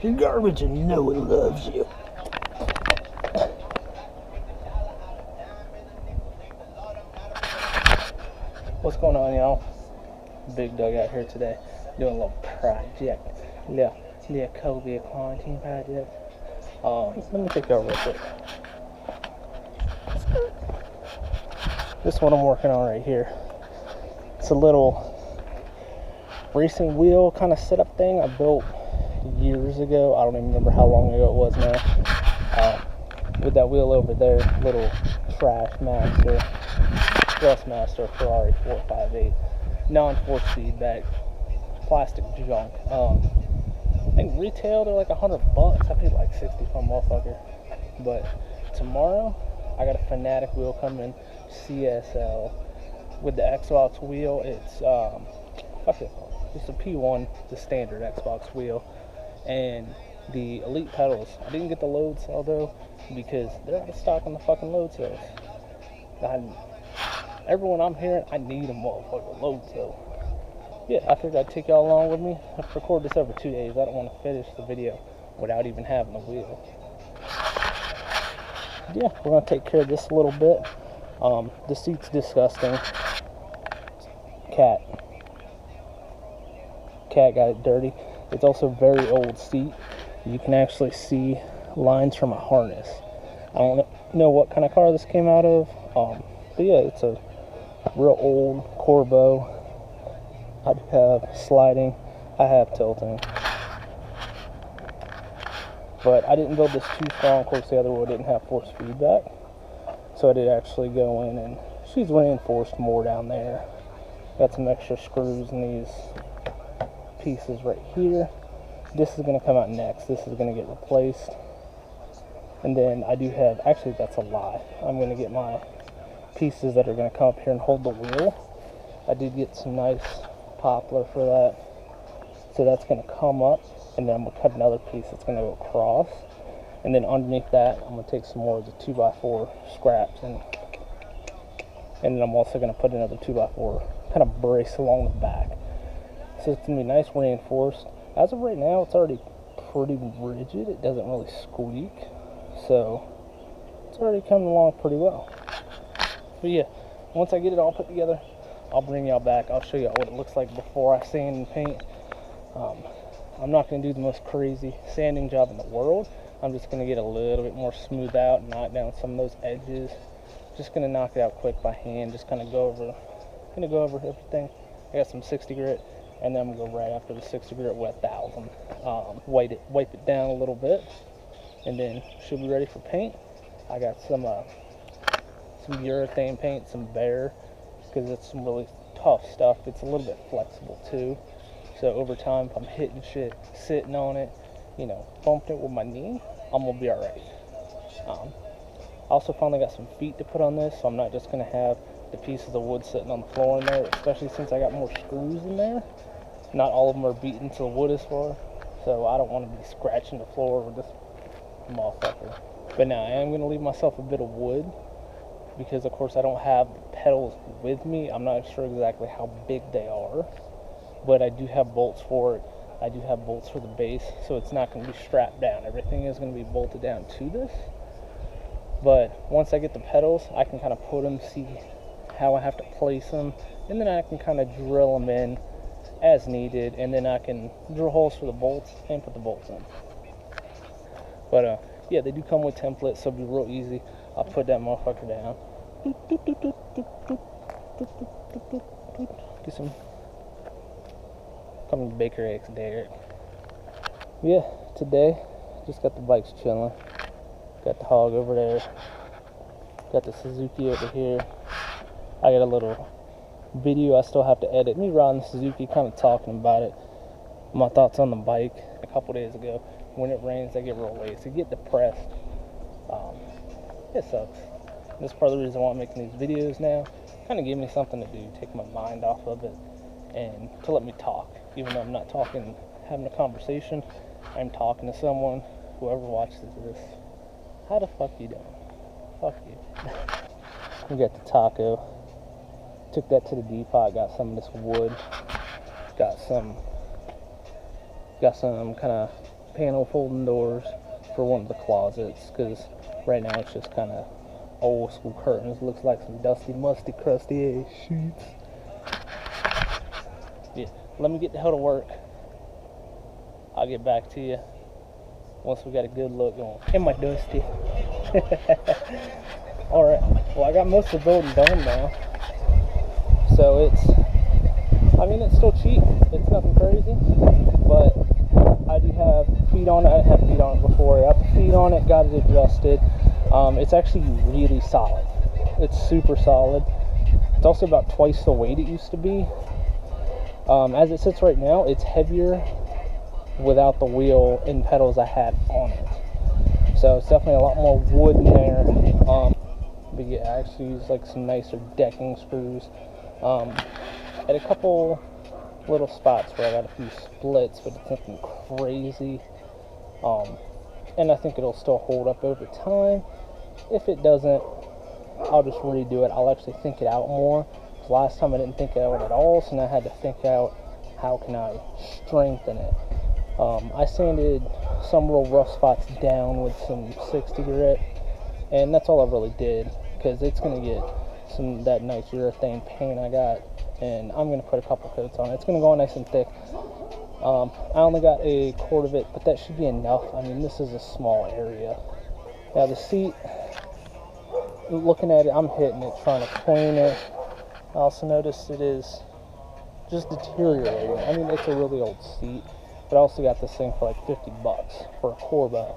You're garbage and no one loves you. What's going on, y'all? Big Doug out here today doing a little project. Yeah, COVID quarantine project. Let me take y'all real quick. This is what I'm working on right here. It's a little racing wheel kind of setup thing I built years ago. I don't even remember how long ago it was now. With that wheel over there, little Thrustmaster Ferrari 458, non-force feedback, plastic junk. I think retail they're like $100. I paid like 60 for a motherfucker. But tomorrow I got a Fanatec wheel coming, CSL, with the Xbox wheel. It's it's a P1, the standard Xbox wheel, and the Elite pedals. I didn't get the Loadcell though because they're out of stock on the fucking Loadcells. Everyone I'm hearing, I need a motherfucking Loadcell. Yeah, I figured I'd take y'all along with me. I've recorded this over 2 days. I don't want to finish the video without even having the wheel. Yeah, we're gonna take care of this a little bit. The seat's disgusting. Cat got it dirty. It's also a very old seat. You can actually see lines from a harness. I don't know what kind of car this came out of, but yeah, it's a real old Corbeau. I do have sliding, I have tilting, but I didn't build this too strong. Of course, the other one didn't have force feedback, so I did actually go in and she's reinforced more down there. Got some extra screws in these pieces right here. This is going to come out next. This is going to get replaced. And then I do have, actually that's a lie, I'm going to get my pieces that are going to come up here and hold the wheel. I did get some nice poplar for that. So that's going to come up, and then I'm going to cut another piece that's going to go across. And then underneath that, I'm going to take some more of the 2x4 scraps, and then I'm also going to put another 2x4 kind of brace along the back. So it's going to be nice reinforced. As of right now, it's already pretty rigid. It doesn't really squeak. So it's already coming along pretty well. But yeah, once I get it all put together, I'll bring y'all back. I'll show you what it looks like before I sand and paint. I'm not going to do the most crazy sanding job in the world. I'm just going to get a little bit more smooth out and knock down some of those edges. Just going to knock it out quick by hand. Just kind of go over everything. I got some 60 grit, and then I'm going to go right after the 60 grit with 1000. Wipe it down a little bit, and then should be ready for paint. I got some urethane paint, some Bear, because it's some really tough stuff. It's a little bit flexible too. So over time, if I'm hitting shit, sitting on it, bumping it with my knee, I'm gonna be alright. I also finally got some feet to put on this, so I'm not just gonna have the pieces of wood sitting on the floor in there, especially since I got more screws in there. Not all of them are beaten to the wood as far, so I don't want to be scratching the floor with this motherfucker. But now I am gonna leave myself a bit of wood, because of course I don't have the pedals with me. I'm not sure exactly how big they are, but I do have bolts for it. I do have bolts for the base, so it's not going to be strapped down. Everything is going to be bolted down to this. But once I get the pedals, I can kind of put them, see how I have to place them, and then I can kind of drill them in as needed, and then I can drill holes for the bolts and put the bolts in. But yeah, they do come with templates, so it'll be real easy. I'll put that motherfucker down. Get some coming Baker X Derek. Yeah, today just got the bikes chilling. Got the hog over there. Got the Suzuki over here. I got a little video I still have to edit. Me riding the Suzuki, kind of talking about it. My thoughts on the bike a couple days ago. When it rains, I get real lazy, get depressed. It sucks. This is part of the reason why I'm making these videos now. Kind of give me something to do, take my mind off of it, and to let me talk. Even though I'm not talking, having a conversation, I'm talking to someone. Whoever watches this, how the fuck you doing? Fuck you. We got the taco. Took that to the depot. Got some of this wood. Got some kind of panel folding doors for one of the closets, because right now it's just kind of old school curtains. Looks like some dusty, musty, crusty ass sheets. Yeah, let me get the hell to work. I'll get back to you once we got a good look going. Am I dusty? Alright, well, I got most of the building done now. So it's still cheap. It's nothing crazy. But I do have feet on it. I didn't have feet on it before. I got the feet on it, got it adjusted. It's actually really solid. It's super solid. It's also about twice the weight it used to be. As it sits right now, it's heavier without the wheel and pedals I had on it. So it's definitely a lot more wood in there. But yeah, I actually used like some nicer decking screws. At a couple little spots where I got a few splits, but it's nothing crazy. And I think it'll still hold up over time. If it doesn't, I'll just redo it. I'll actually think it out more. Last time I didn't think it out at all, so now I had to think out how can I strengthen it. I sanded some real rough spots down with some 60 grit, and that's all I really did, because it's going to get some that nice urethane paint I got, and I'm going to put a couple coats on it. It's going to go on nice and thick. I only got a quart of it, but that should be enough. I mean, this is a small area. Now the seat, looking at it, I'm hitting it, trying to clean it. I also noticed it is just deteriorating. I mean, it's a really old seat, but I also got this thing for like $50 for a Corbo.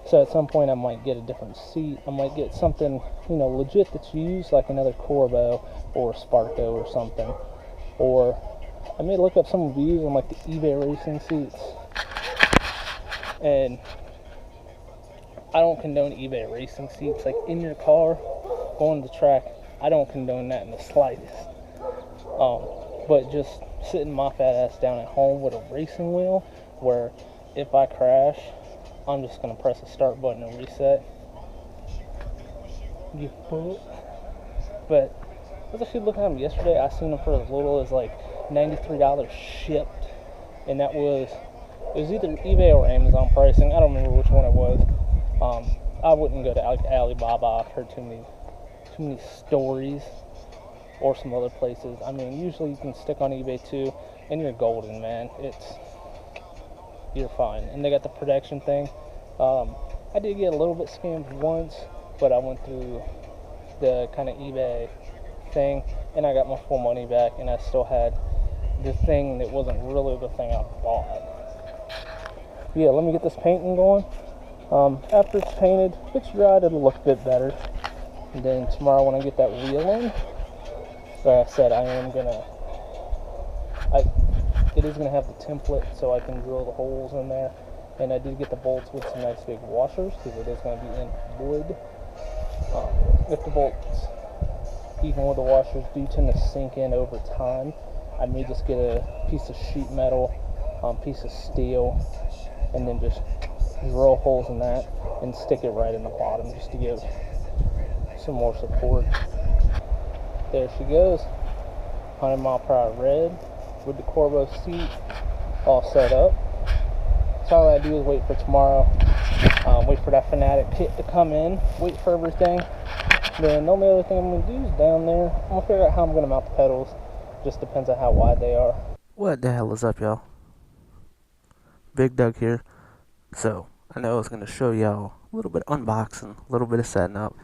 So at some point I might get a different seat. I might get something, you know, legit that's used, like another Corbo or a Sparko or something. Or I may look up some reviews on like the eBay racing seats. And I don't condone eBay racing seats, like in your car, going to the track. I don't condone that in the slightest. But just sitting my fat ass down at home with a racing wheel, where if I crash, I'm just going to press the start button and reset. But I was actually looking at them yesterday. I seen them for as little as like $93 shipped. And it was either eBay or Amazon pricing. I don't remember which one it was. I wouldn't go to Alibaba. I've heard too many stories, or some other places. I mean, usually you can stick on eBay too, and you're golden, man. You're fine. And they got the protection thing. I did get a little bit scammed once, but I went through the kind of eBay thing, and I got my full money back, and I still had the thing that wasn't really the thing I bought. Yeah, let me get this painting going. After it's painted, if it's dried, it'll look a bit better. And then tomorrow when I get that wheel in, like I said, it is gonna have the template so I can drill the holes in there. And I did get the bolts with some nice big washers, because it is gonna be in wood. If the bolts, even with the washers, do tend to sink in over time, I may just get a piece of sheet metal, piece of steel, and then just drill holes in that and stick it right in the bottom just to give some more support. There she goes, 100 mile per hour red with the Corbo seat all set up. So all I do is wait for tomorrow, wait for that Fanatec kit to come in, wait for everything. Then the only other thing I'm going to do is down there, I'm going to figure out how I'm going to mount the pedals. Just depends on how wide they are. What the hell is up, y'all? Big Doug here. So, I know I was going to show y'all a little bit of unboxing, a little bit of setting up.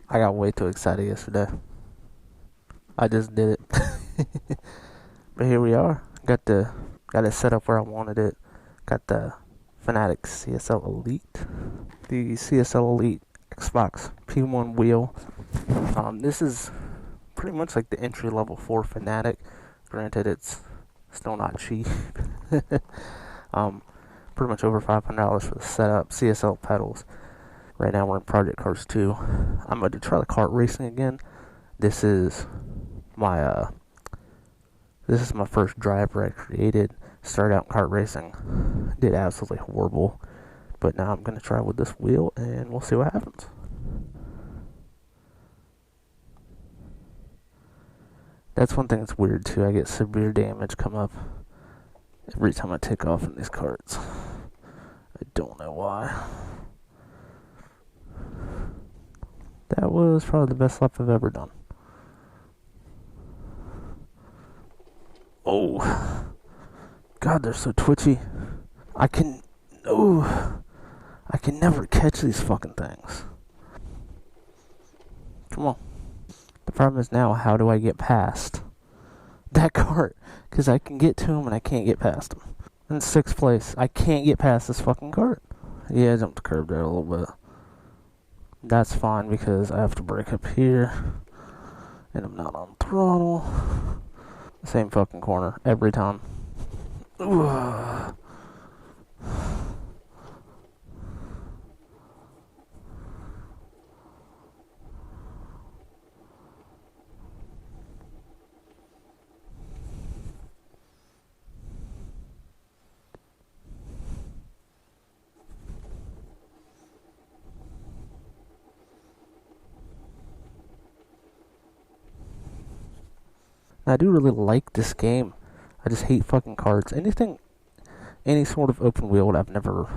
I got way too excited yesterday. I just did it. But here we are. Got it set up where I wanted it. Got the Fanatec CSL Elite. The CSL Elite Xbox P1 wheel. This is pretty much like the entry level for Fanatec. Granted, it's still not cheap. Pretty much over $500 for the setup. CSL pedals. Right now we're in Project Cars 2. I'm going to try the kart racing again. This is my first driver I created. Started out in kart racing. Did absolutely horrible. But now I'm going to try with this wheel and we'll see what happens. That's one thing that's weird too. I get severe damage come up every time I take off in these karts. I don't know why. That was probably the best lap I've ever done. Oh, God, they're so twitchy. I can never catch these fucking things. Come on. The problem is now, how do I get past that cart? Because I can get to him and I can't get past him. In 6th place, I can't get past this fucking cart. Yeah, I jumped the curb there a little bit. That's fine because I have to brake up here. And I'm not on throttle. Same fucking corner every time. Ugh. I do really like this game. I just hate fucking carts. Any sort of open wheel I've never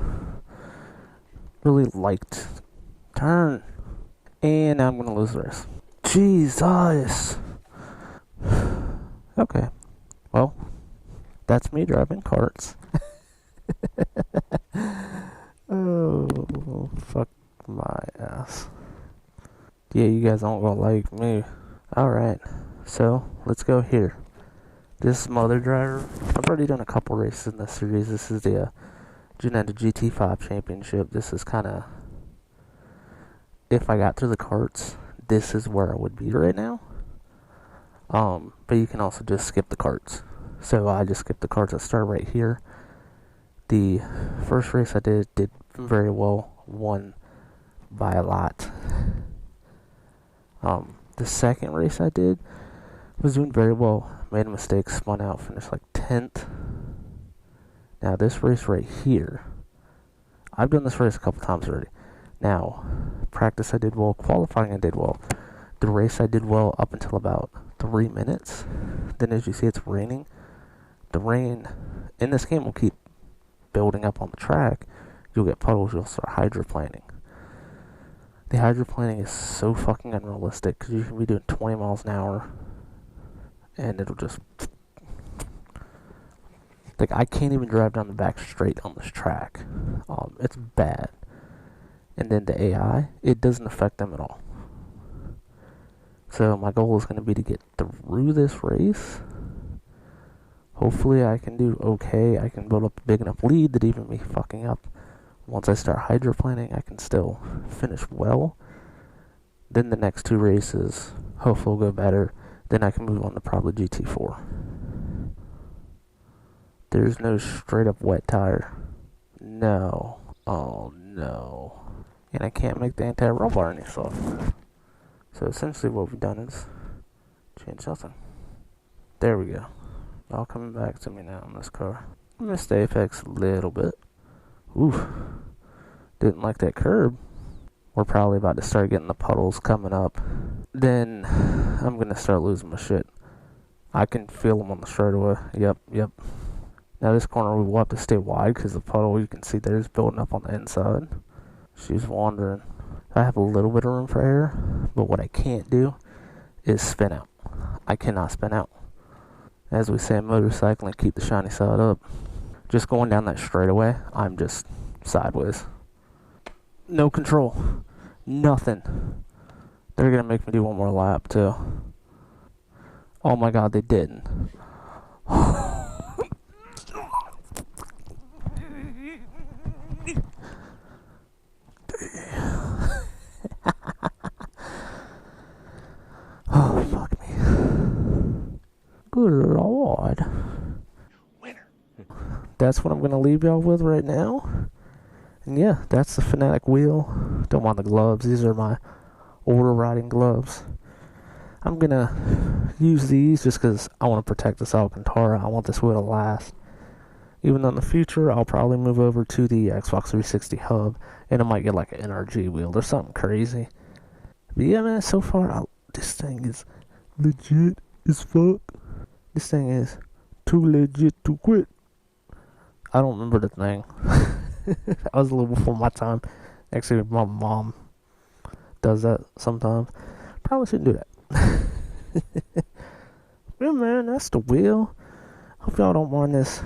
really liked. Turn. And now I'm going to lose the race. Jesus. Okay. Well, that's me driving carts. Oh, fuck my ass. Yeah, you guys aren't going to like me. Alright. So, let's go here. This is my other driver. I've already done a couple races in this series. This is the Genetta GT5 Championship. This is kind of... If I got through the carts, this is where I would be right now. But you can also just skip the carts. So, I just skipped the carts. I started right here. The first race I did very well. Won by a lot. The second race I did was doing very well. Made a mistake, spun out, finished like 10th. Now this race right here, I've done this race a couple times already. Now, practice I did well, qualifying I did well. The race I did well up until about 3 minutes. Then as you see it's raining. The rain in this game will keep building up on the track. You'll get puddles, you'll start hydroplaning. The hydroplaning is so fucking unrealistic because you can be doing 20 miles an hour and it'll just... Like, I can't even drive down the back straight on this track. It's bad. And then the AI, it doesn't affect them at all. So my goal is going to be to get through this race. Hopefully I can do okay. I can build up a big enough lead that even me fucking up, once I start hydroplaning, I can still finish well. Then the next 2 races, hopefully will go better. Then I can move on to probably GT4. There's no straight up wet tire. No. Oh no. And I can't make the anti-roll bar any softer. So essentially what we've done is change something. There we go. All coming back to me now in this car. I missed the apex a little bit. Ooh. Didn't like that curb. We're probably about to start getting the puddles coming up. Then I'm going to start losing my shit. I can feel them on the straightaway. Yep. Now this corner we will have to stay wide because the puddle you can see there's building up on the inside. She's wandering. I have a little bit of room for error, but what I can't do is spin out. I cannot spin out. As we say in motorcycling, keep the shiny side up. Just going down that straightaway, I'm just sideways. No control. Nothing. They're going to make me do one more lap, too. Oh my god, they didn't. Oh, fuck me. Good lord. Winner. That's what I'm going to leave y'all with right now. And yeah, that's the Fanatec wheel. Don't mind the gloves. These are my older riding gloves. I'm going to use these just because I want to protect this Alcantara. I want this wheel to last. Even though in the future, I'll probably move over to the Xbox 360 hub. And I might get like an NRG wheel or something crazy. But yeah, man, so far, this thing is legit as fuck. This thing is too legit to quit. I don't remember the thing. That was a little before my time. Actually, my mom does that sometimes. Probably shouldn't do that. Yeah, man, that's the wheel. Hope y'all don't mind this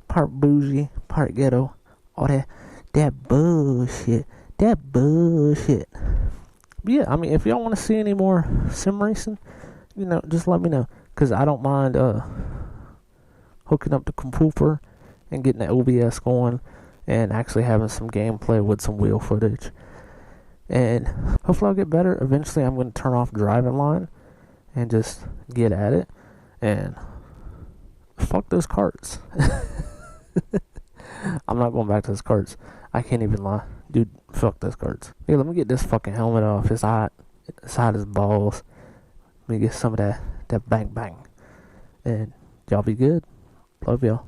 part bougie, part ghetto. All that bullshit. That bullshit. But yeah, I mean, if y'all want to see any more sim racing, you know, just let me know. Because I don't mind hooking up the computer and getting the OBS going and actually having some gameplay with some wheel footage. And hopefully I'll get better. Eventually I'm going to turn off driving line and just get at it. And fuck those carts. I'm not going back to those carts. I can't even lie. Dude, fuck those carts. Hey, let me get this fucking helmet off. It's hot. It's hot as balls. Let me get some of that bang bang. And y'all be good. Love y'all.